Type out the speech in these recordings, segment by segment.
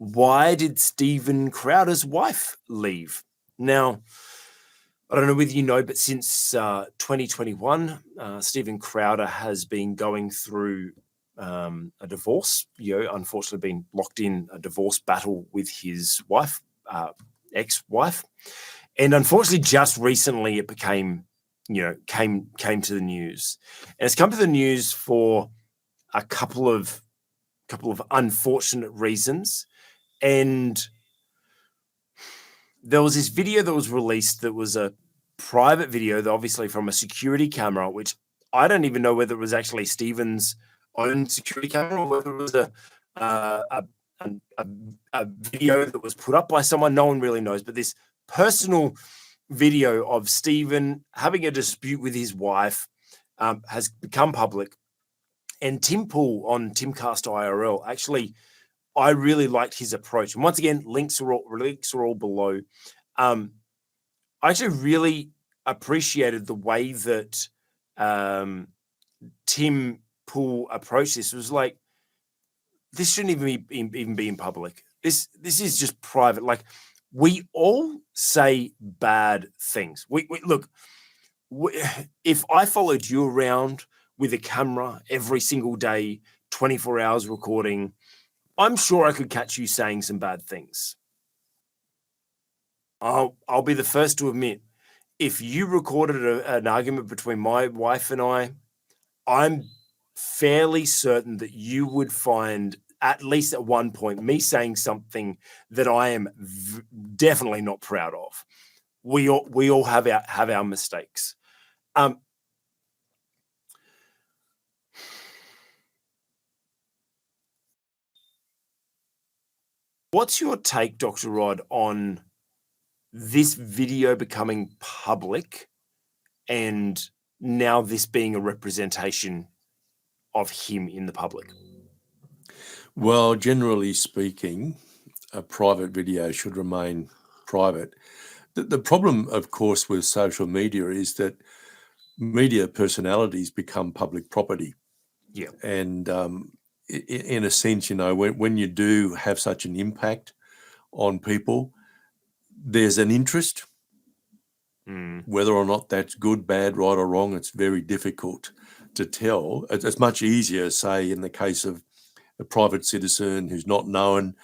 why did Stephen Crowder's wife leave? Now, I don't know whether you know, but since 2021, Stephen Crowder has been going through a divorce. Unfortunately, been locked in a divorce battle with his wife, ex-wife, and unfortunately, just recently it came to the news, and it's come to the news for a couple of unfortunate reasons, and there was this video that was released that was a private video, obviously from a security camera, which I don't even know whether it was actually Stephen's own security camera or whether it was a video that was put up by someone. No one really knows, but this personal video of Stephen having a dispute with his wife has become public. And Tim Pool on Timcast IRL, actually, I really liked his approach. And once again, links are all below. I actually really appreciated the way that Tim Pool approached this. It was like, this shouldn't even be in public. This is just private. Like, we all say bad things. Look, if I followed you around with a camera every single day, 24 hours recording, I'm sure I could catch you saying some bad things. I'll be the first to admit, if you recorded an argument between my wife and I'm fairly certain that you would find, at least at one point, me saying something that I am definitely not proud of. We all have our mistakes. What's your take, Dr. Rod, on this video becoming public and now this being a representation of him in the public? Well, generally speaking, a private video should remain private. The problem, of course, with social media is that media personalities become public property. Yeah. And in a sense, when you do have such an impact on people, there's an interest. Whether or not that's good, bad, right or wrong, it's very difficult to tell. It's much easier, say, in the case of a private citizen who's not known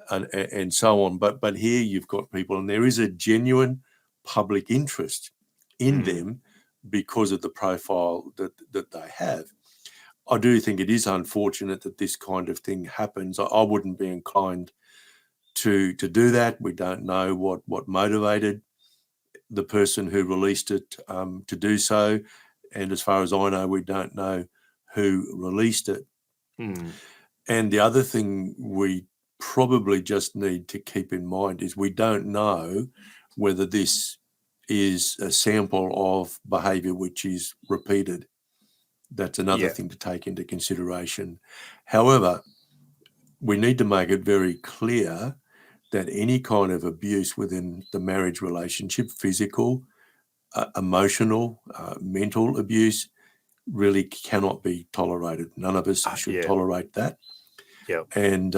and so on. But here you've got people, and there is a genuine public interest in them because of the profile that they have. I do think it is unfortunate that this kind of thing happens. I wouldn't be inclined to do that. We don't know what motivated the person who released it to do so. And as far as I know, we don't know who released it. And the other thing we probably just need to keep in mind is we don't know whether this is a sample of behaviour which is repeated. That's another thing to take into consideration. However, we need to make it very clear that any kind of abuse within the marriage relationship, physical, emotional, mental abuse, really cannot be tolerated. None of us should tolerate that. And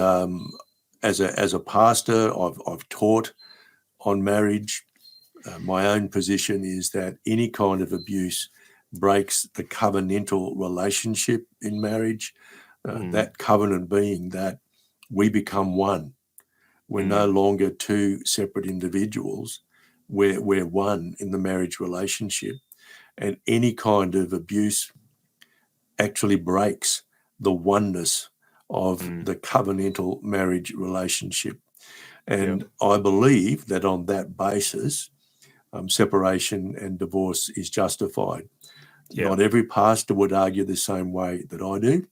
as a pastor, I've taught on marriage. My own position is that any kind of abuse breaks the covenantal relationship in marriage. That covenant being that we become one. We're no longer two separate individuals. We're one in the marriage relationship. And any kind of abuse actually breaks the oneness of the covenantal marriage relationship. And I believe that on that basis, separation and divorce is justified. Not every pastor would argue the same way that I do,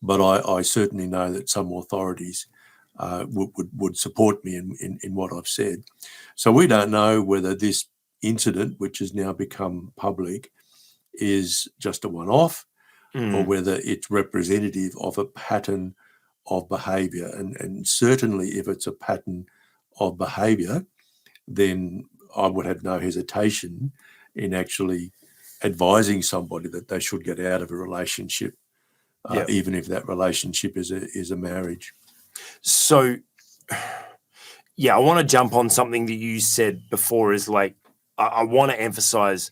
but I certainly know that some authorities would support me in what I've said. So we don't know whether this incident, which has now become public, is just a one-off or whether it's representative of a pattern of behaviour. And certainly if it's a pattern of behaviour, then I would have no hesitation in actually advising somebody that they should get out of a relationship, even if that relationship is a marriage. So Yeah, I want to jump on something that you said before. Is like, I want to emphasize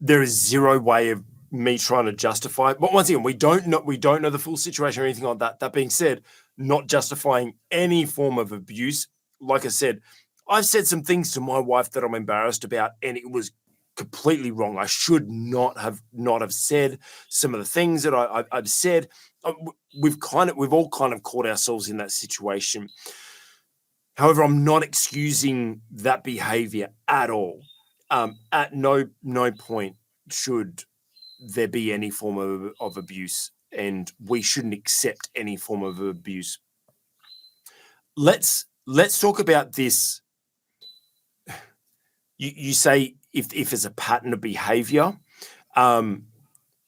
there is zero way of me trying to justify it. But once again, we don't know the full situation or anything like that. That being said, not justifying any form of abuse. Like I said, I've said some things to my wife that I'm embarrassed about, and it was completely wrong. I should not have said some of the things that I've said. We've all kind of caught ourselves in that situation. However, I'm not excusing that behavior at all. At no point should there be any form of abuse, and we shouldn't accept any form of abuse. Let's talk about this. You say if it's a pattern of behavior,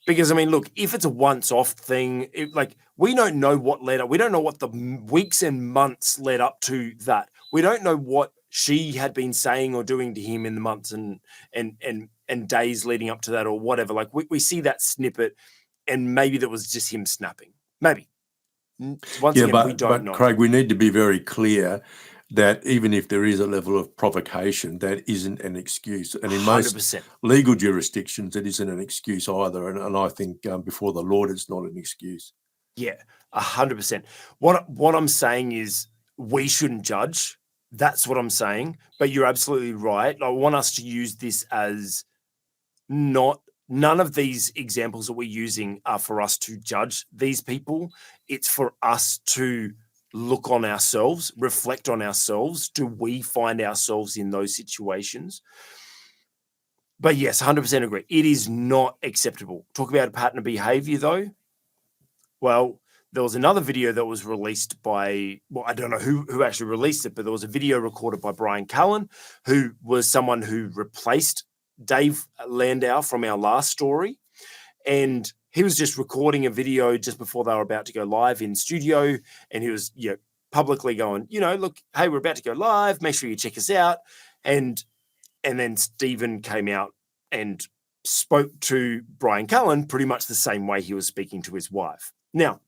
because I mean, look, if it's a once-off thing, like we don't know what led up. We don't know what the weeks and months led up to that. We don't know what she had been saying or doing to him in the months and days leading up to that, or whatever. Like we see that snippet, and maybe that was just him snapping. Maybe. Once again, we don't know. Craig, we need to be very clear that even if there is a level of provocation, that isn't an excuse. And in 100%. most legal jurisdictions, it isn't an excuse either. And I think before the Lord, it's not an excuse. Yeah, 100%. What I'm saying is we shouldn't judge. That's what I'm saying. But you're absolutely right. I want us to use this as none of these examples that we're using are for us to judge these people. It's for us to look on ourselves, reflect on ourselves. Do we find ourselves in those situations? But yes, 100% agree. It is not acceptable. Talk about a pattern of behavior, though. Well, there was another video that was released by, well, I don't know who actually released it, but there was a video recorded by Brian Callen, who was someone who replaced Dave Landau from our last story. And he was just recording a video just before they were about to go live in studio. And he was, publicly going, look, hey, we're about to go live. Make sure you check us out. And then Stephen came out and spoke to Brian Callen pretty much the same way he was speaking to his wife. Now,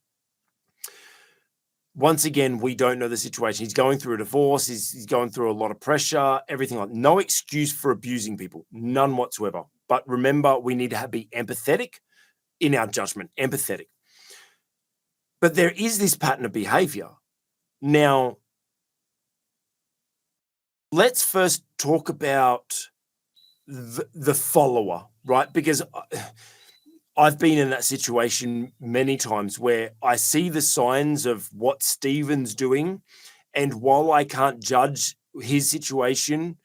once again, we don't know the situation. He's going through a divorce. He's going through a lot of pressure, everything like that. No excuse for abusing people, none whatsoever. But remember, we need to be empathetic in our judgment, empathetic. But there is this pattern of behavior. Now, let's first talk about the follower, right? Because I've been in that situation many times where I see the signs of what Stephen's doing, and while I can't judge his situation,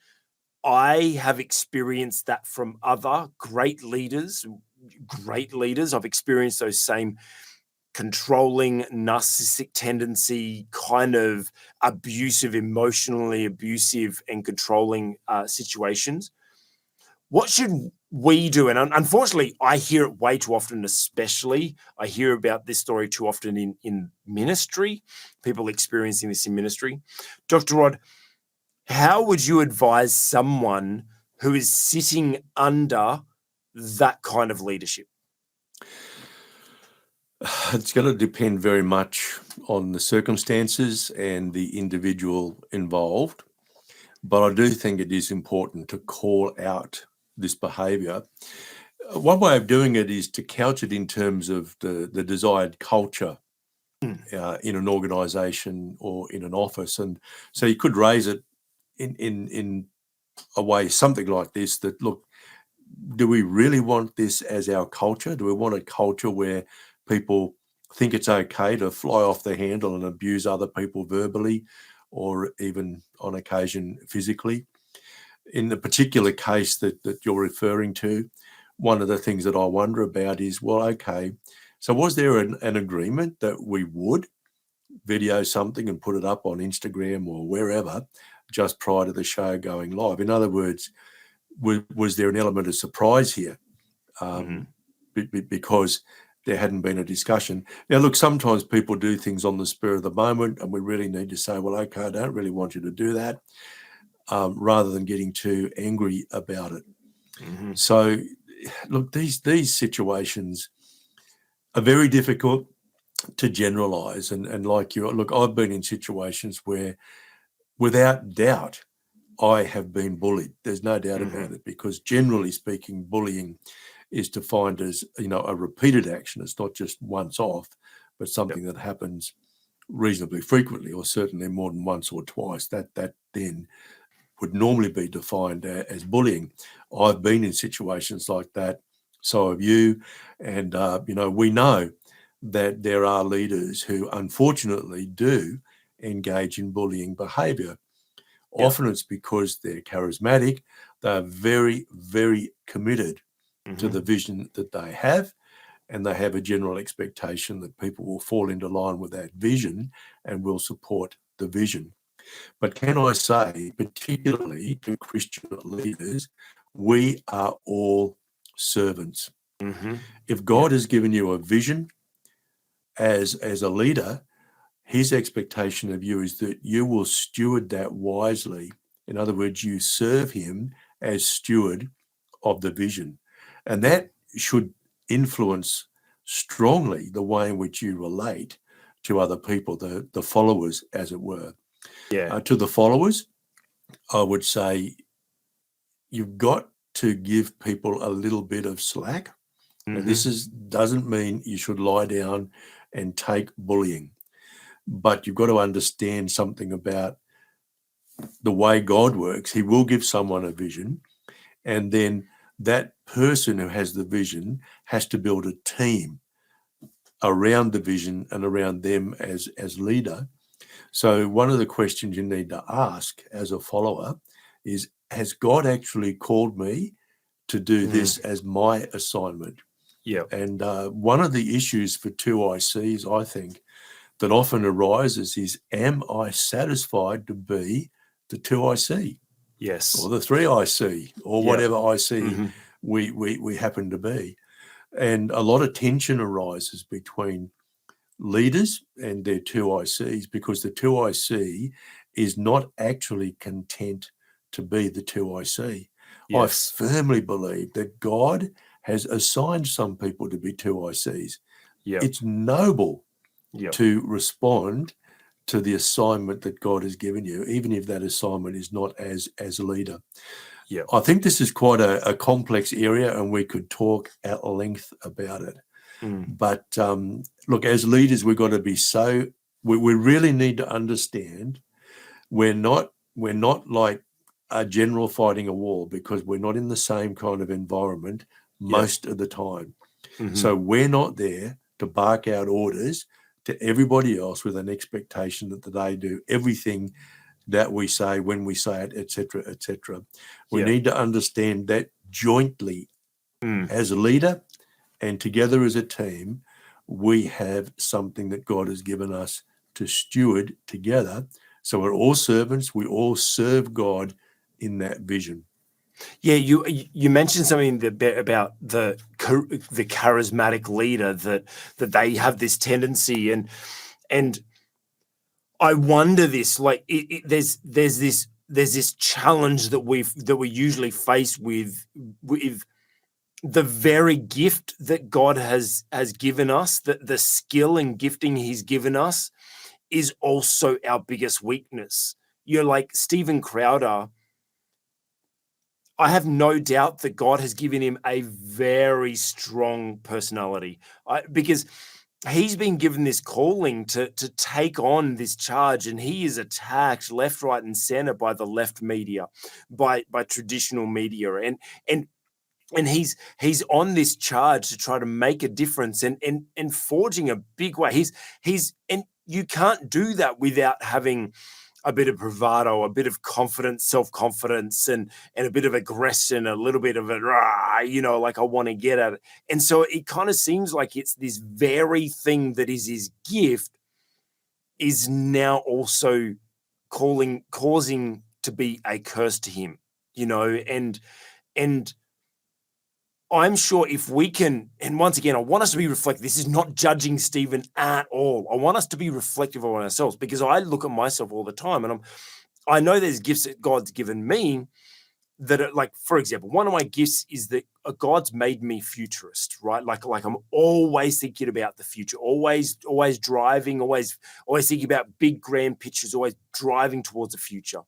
I have experienced that from other great leaders. I've experienced those same controlling, narcissistic tendency, kind of abusive, emotionally abusive and controlling situations. What should we do? And unfortunately, I hear it way too often, especially I hear about this story too often in ministry, people experiencing this in ministry. Dr. Rod, how would you advise someone who is sitting under that kind of leadership? It's going to depend very much on the circumstances and the individual involved. But I do think it is important to call out this behavior. One way of doing it is to couch it in terms of the desired culture in an organization or in an office. And so you could raise it in a way, something like this, that, look, do we really want this as our culture? Do we want a culture where people think it's okay to fly off the handle and abuse other people verbally or even on occasion physically? In the particular case that you're referring to, one of the things that I wonder about is, well, okay, so was there an agreement that we would video something and put it up on Instagram or wherever just prior to the show going live? In other words, was there an element of surprise here? Because there hadn't been a discussion. Now, look, sometimes people do things on the spur of the moment, and we really need to say, well, okay, I don't really want you to do that, rather than getting too angry about it. So, look, these situations are very difficult. to generalize. And like you, look, I've been in situations where, without doubt, I have been bullied. There's no doubt about it, because generally speaking, bullying is defined as, a repeated action. It's not just once off, but something that happens reasonably frequently, or certainly more than once or twice. That then would normally be defined as bullying. I've been in situations like that. So have you. And, we know that there are leaders who unfortunately do engage in bullying behavior. Often it's because they're charismatic. They're very, very committed to the vision that they have, and they have a general expectation that people will fall into line with that vision and will support the vision. But can I say, particularly to Christian leaders, we are all servants. If God has given you a vision as a leader, his expectation of you is that you will steward that wisely. In other words, you serve him as steward of the vision. And that should influence strongly the way in which you relate to other people, the followers, as it were. To the followers, I would say you've got to give people a little bit of slack. Now, this doesn't mean you should lie down and take bullying, but you've got to understand something about the way God works. He will give someone a vision, and then that person who has the vision has to build a team around the vision and around them as leader. So one of the questions you need to ask as a follower is, has God actually called me to do this as my assignment? And one of the issues for 2ICs, I think, that often arises is, am I satisfied to be the 2IC? Yes. Or the 3IC, or whatever IC we happen to be. And a lot of tension arises between leaders and their 2ICs, because the 2IC is not actually content to be the 2IC. I firmly believe that God has assigned some people to be 2ICs. It's noble to respond to the assignment that God has given you, even if that assignment is not as a leader. I think this is quite a complex area, and we could talk at length about it. But look, as leaders, we've got to be we really need to understand we're not like a general fighting a war, because we're not in the same kind of environment most of the time. So we're not there to bark out orders to everybody else with an expectation that they do everything that we say when we say it, etc., etc. We need to understand that jointly as a leader and together as a team, we have something that God has given us to steward together. So we're all servants. We all serve God in that vision. Yeah, you mentioned something about the charismatic leader, that they have this tendency, and I wonder this, like there's this challenge that we usually face with the very gift that God has given us, that the skill and gifting he's given us is also our biggest weakness. You're like Stephen Crowder. I have no doubt that God has given him a very strong personality, because he's been given this calling to take on this charge, and he is attacked left, right, and center by the left media, by traditional media, and he's on this charge to try to make a difference and forging a big way. And you can't do that without having a bit of bravado, a bit of confidence, self-confidence, and a bit of aggression, a little bit of a, like I want to get at it. And so it kind of seems like it's this very thing that is his gift is now also causing to be a curse to him, and I'm sure if we can, and once again, I want us to be reflective. This is not judging Stephen at all. I want us to be reflective on ourselves, because I look at myself all the time, and I know there's gifts that God's given me, that are, like, for example, one of my gifts is that God's made me futurist, right? Like I'm always thinking about the future, always driving, always thinking about big grand pictures, always driving towards the future.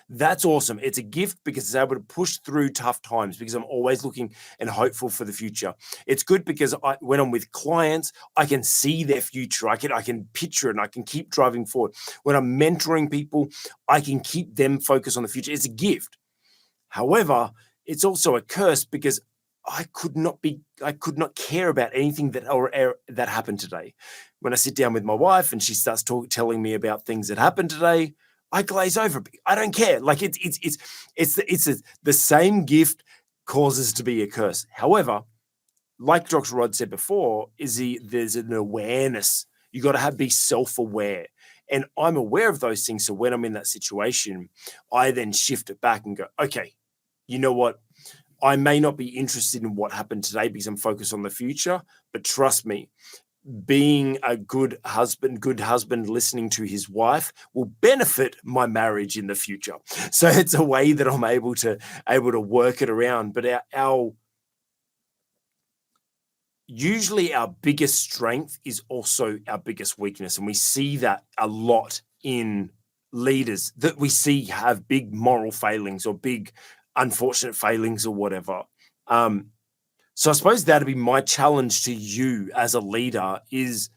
That's awesome. It's a gift because it's able to push through tough times because I'm always looking and hopeful for the future. It's good because when I'm with clients, I can see their future. I can picture it and I can keep driving forward. When I'm mentoring people, I can keep them focused on the future. It's a gift. However, it's also a curse because I could not care about anything that happened today. When I sit down with my wife and she starts telling me about things that happened today, I glaze over. I don't care. Like it's the same gift causes to be a curse. However, like Dr. Rod said before, there's an awareness. You got to be self-aware. And I'm aware of those things. So when I'm in that situation, I then shift it back and go, okay, you know what? I may not be interested in what happened today because I'm focused on the future, but trust me, being a good husband listening to his wife will benefit my marriage in the future. So it's a way that I'm able to work it around. But usually our biggest strength is also our biggest weakness. And we see that a lot in leaders that we see have big moral failings or big unfortunate failings or whatever. So I suppose that'd be my challenge to you as a leader is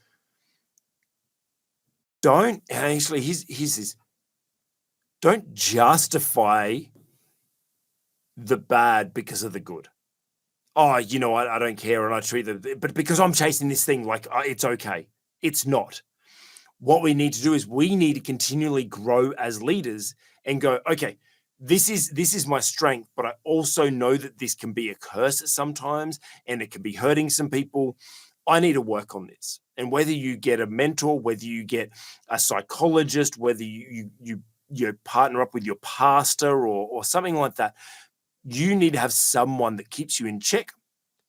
don't justify the bad because of the good. Oh, I don't care and I treat them, but because I'm chasing this thing, like it's okay. It's not. What we need to do is we need to continually grow as leaders and go, okay, this is my strength, but I also know that this can be a curse at sometimes and it can be hurting some people. I need to work on this. And whether you get a mentor, whether you get a psychologist, whether you partner up with your pastor or something like that, you need to have someone that keeps you in check,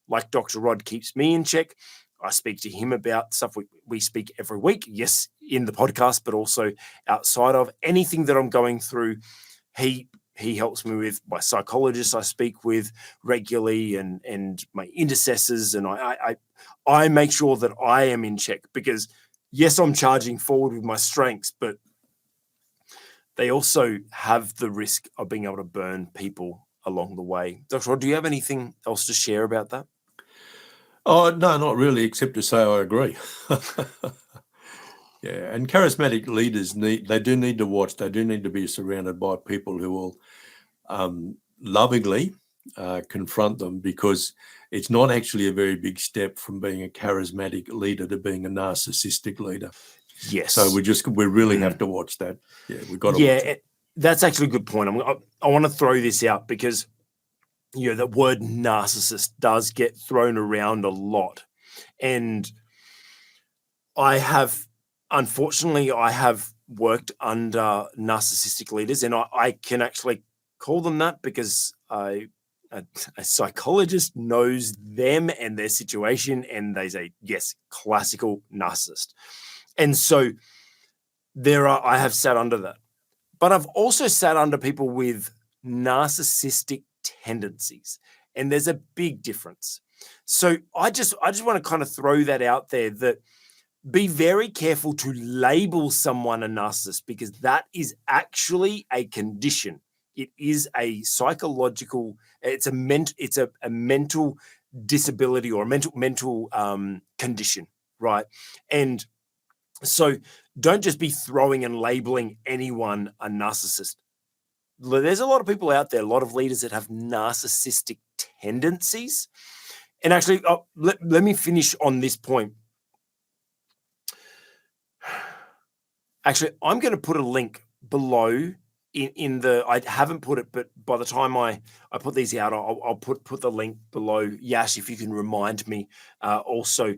like Dr. Rod keeps me in check. I speak to him about stuff we speak every week, yes, in the podcast, but also outside of anything that I'm going through. He helps me with. My psychologist I speak with regularly and my intercessors, and I make sure that I am in check because, yes, I'm charging forward with my strengths, but they also have the risk of being able to burn people along the way. Dr. Rod, do you have anything else to share about that? Oh, no, not really, except to say I agree. Yeah, and charismatic leaders do need to watch. They do need to be surrounded by people who will lovingly confront them, because it's not actually a very big step from being a charismatic leader to being a narcissistic leader. Yes. So we really have to watch that. Yeah, we've got to watch it. That's actually a good point. I want to throw this out because the word narcissist does get thrown around a lot. And unfortunately, I have worked under narcissistic leaders, and I can actually call them that because a psychologist knows them and their situation, and they say, yes, classical narcissist. And so I have sat under that. But I've also sat under people with narcissistic tendencies, and there's a big difference. So I just want to kind of throw that out there, that be very careful to label someone a narcissist, because that is actually a condition. It is a psychological, it's a mental disability or a mental condition, right? And so don't just be throwing and labeling anyone a narcissist. There's a lot of people out there, a lot of leaders that have narcissistic tendencies. And actually, let me finish on this point. Actually, I'm going to put a link below in the, I haven't put it, but by the time I put these out, I'll put the link below. Yash, if you can remind me also.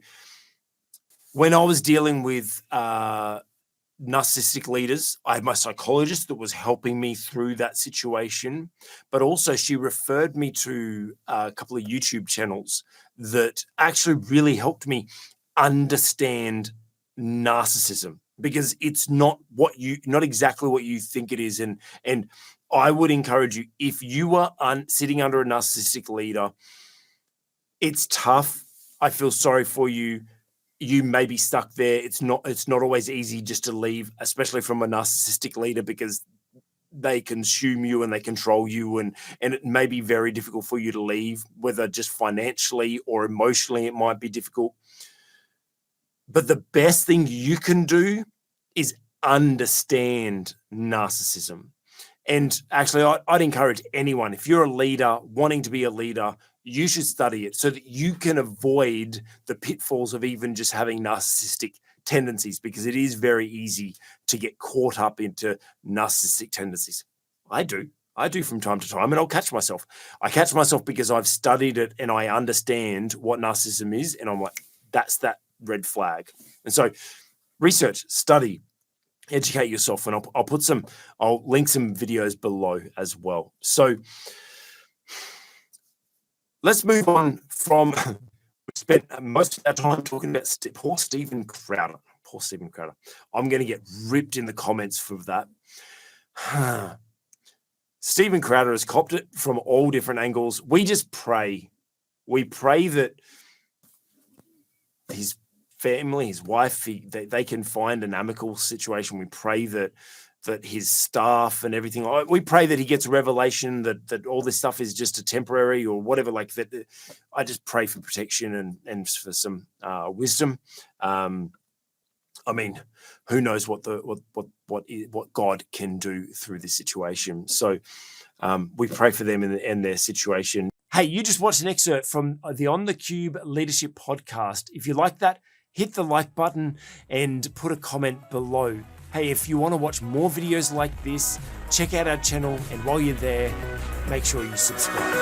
When I was dealing with narcissistic leaders, I had my psychologist that was helping me through that situation, but also she referred me to a couple of YouTube channels that actually really helped me understand narcissism, because it's not exactly what you think it is. And I would encourage you, if you are sitting under a narcissistic leader, it's tough. I feel sorry for you. You may be stuck there. It's not always easy just to leave, especially from a narcissistic leader, because they consume you and they control you, and it may be very difficult for you to leave, whether just financially or emotionally, it might be difficult. But the best thing you can do is understand narcissism. And actually, I'd encourage anyone, if you're a leader wanting to be a leader, you should study it so that you can avoid the pitfalls of even just having narcissistic tendencies, because it is very easy to get caught up into narcissistic tendencies. I do from time to time, and I'll catch myself. I catch myself because I've studied it and I understand what narcissism is, and I'm like, that's that red flag. And so research, study, educate yourself, and I'll link some videos below as well. So let's move on from, we spent most of our time talking about poor Steven Crowder. Poor Steven Crowder. I'm going to get ripped in the comments for that. Steven Crowder has copped it from all different angles. We just pray. We pray that his family, his wife, they can find an amicable situation. We pray that his staff and everything, we pray that he gets a revelation that all this stuff is just a temporary or whatever, like that. I just pray for protection and for some wisdom. I mean, who knows what God can do through this situation. So we pray for them and their situation. Hey, you just watched an excerpt from the On the Cube Leadership Podcast. If you like that, hit the like button and put a comment below. Hey, if you want to watch more videos like this, check out our channel, and while you're there, make sure you subscribe.